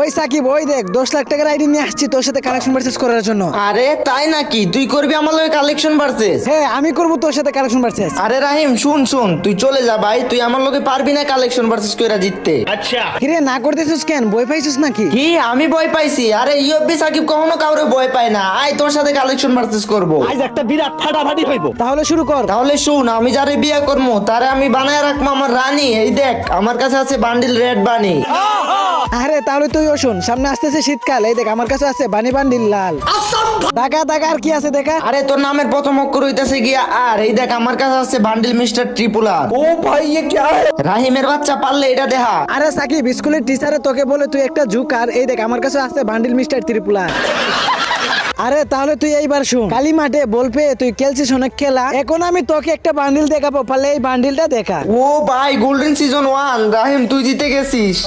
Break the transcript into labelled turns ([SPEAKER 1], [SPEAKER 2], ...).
[SPEAKER 1] ওই সাকিব, ওই দেখ 10 লাখ টাকার আইডি নিয়ে আসছি তোর সাথে কালেকশন ভার্সেস করার জন্য।
[SPEAKER 2] আরে তাই নাকি? তুই করবি আমার লগে কালেকশন ভার্সেস?
[SPEAKER 1] হ্যাঁ, আমি করবো তোর সাথে কালেকশন ভার্সেস।
[SPEAKER 2] আরে রাহিম শুন শুন, তুই চলে যা ভাই, তুই আমার লগে পারবি না কালেকশন ভার্সেস কইরা জিততে।
[SPEAKER 1] কিরে না করতেছিস কেন? বই পাইছিস নাকি?
[SPEAKER 2] কি আমি ভয় পাইছি? আরে ইউএফবি সাকিব কখনো কাউরে ভয় পায় না। আয় তোর সাথে কালেকশন ভার্সেস করব।
[SPEAKER 3] আজ একটা বিরাট ফাটাফাটি হইব।
[SPEAKER 1] তাহলে শুরু কর।
[SPEAKER 2] তাহলে শুন, আমি যারে বিয়ে করবো তারে আমি বানায় রাখবো আমার রানী। এই দেখ আমার কাছে আছে বান্ডিল রেড বানি।
[SPEAKER 1] আরে তাহলে তুইও শোন, সামনে আসতেছে শীতকাল, এই দেখ আমার কাছে আছে বানি বান্ডিল লাল। দেখা দেখা আর কি আছে দেখা।
[SPEAKER 2] আরে তোর নামের প্রথম অক্ষর হইতাছে গিয়া আর। এই দেখ আমার কাছে আছে বান্ডিল মিস্টার ট্রিপুলার।
[SPEAKER 3] ও ভাই ये क्या है?
[SPEAKER 2] রাহিমের বাচ্চা পারলে এটা দেখা।
[SPEAKER 1] আরে সাকিব, স্কুলের টিচারে তোকে বলে তুই একটা জুকার, এই দেখ আমার কাছে আছে বান্ডিল মিস্টার ত্রিপুলা। আরে তাহলে তুই এইবার শুন, কালী মাঠে বল পেয়ে তুই খেলছিস অনেক খেলা, এখন আমি তোকে একটা বান্ডিল দেখাবো, পারলে এই বান্ডিলটা দেখা।
[SPEAKER 2] ও ভাই গোল্ডেন সিজন 1, রাহিম তুই জিতে গেছিস।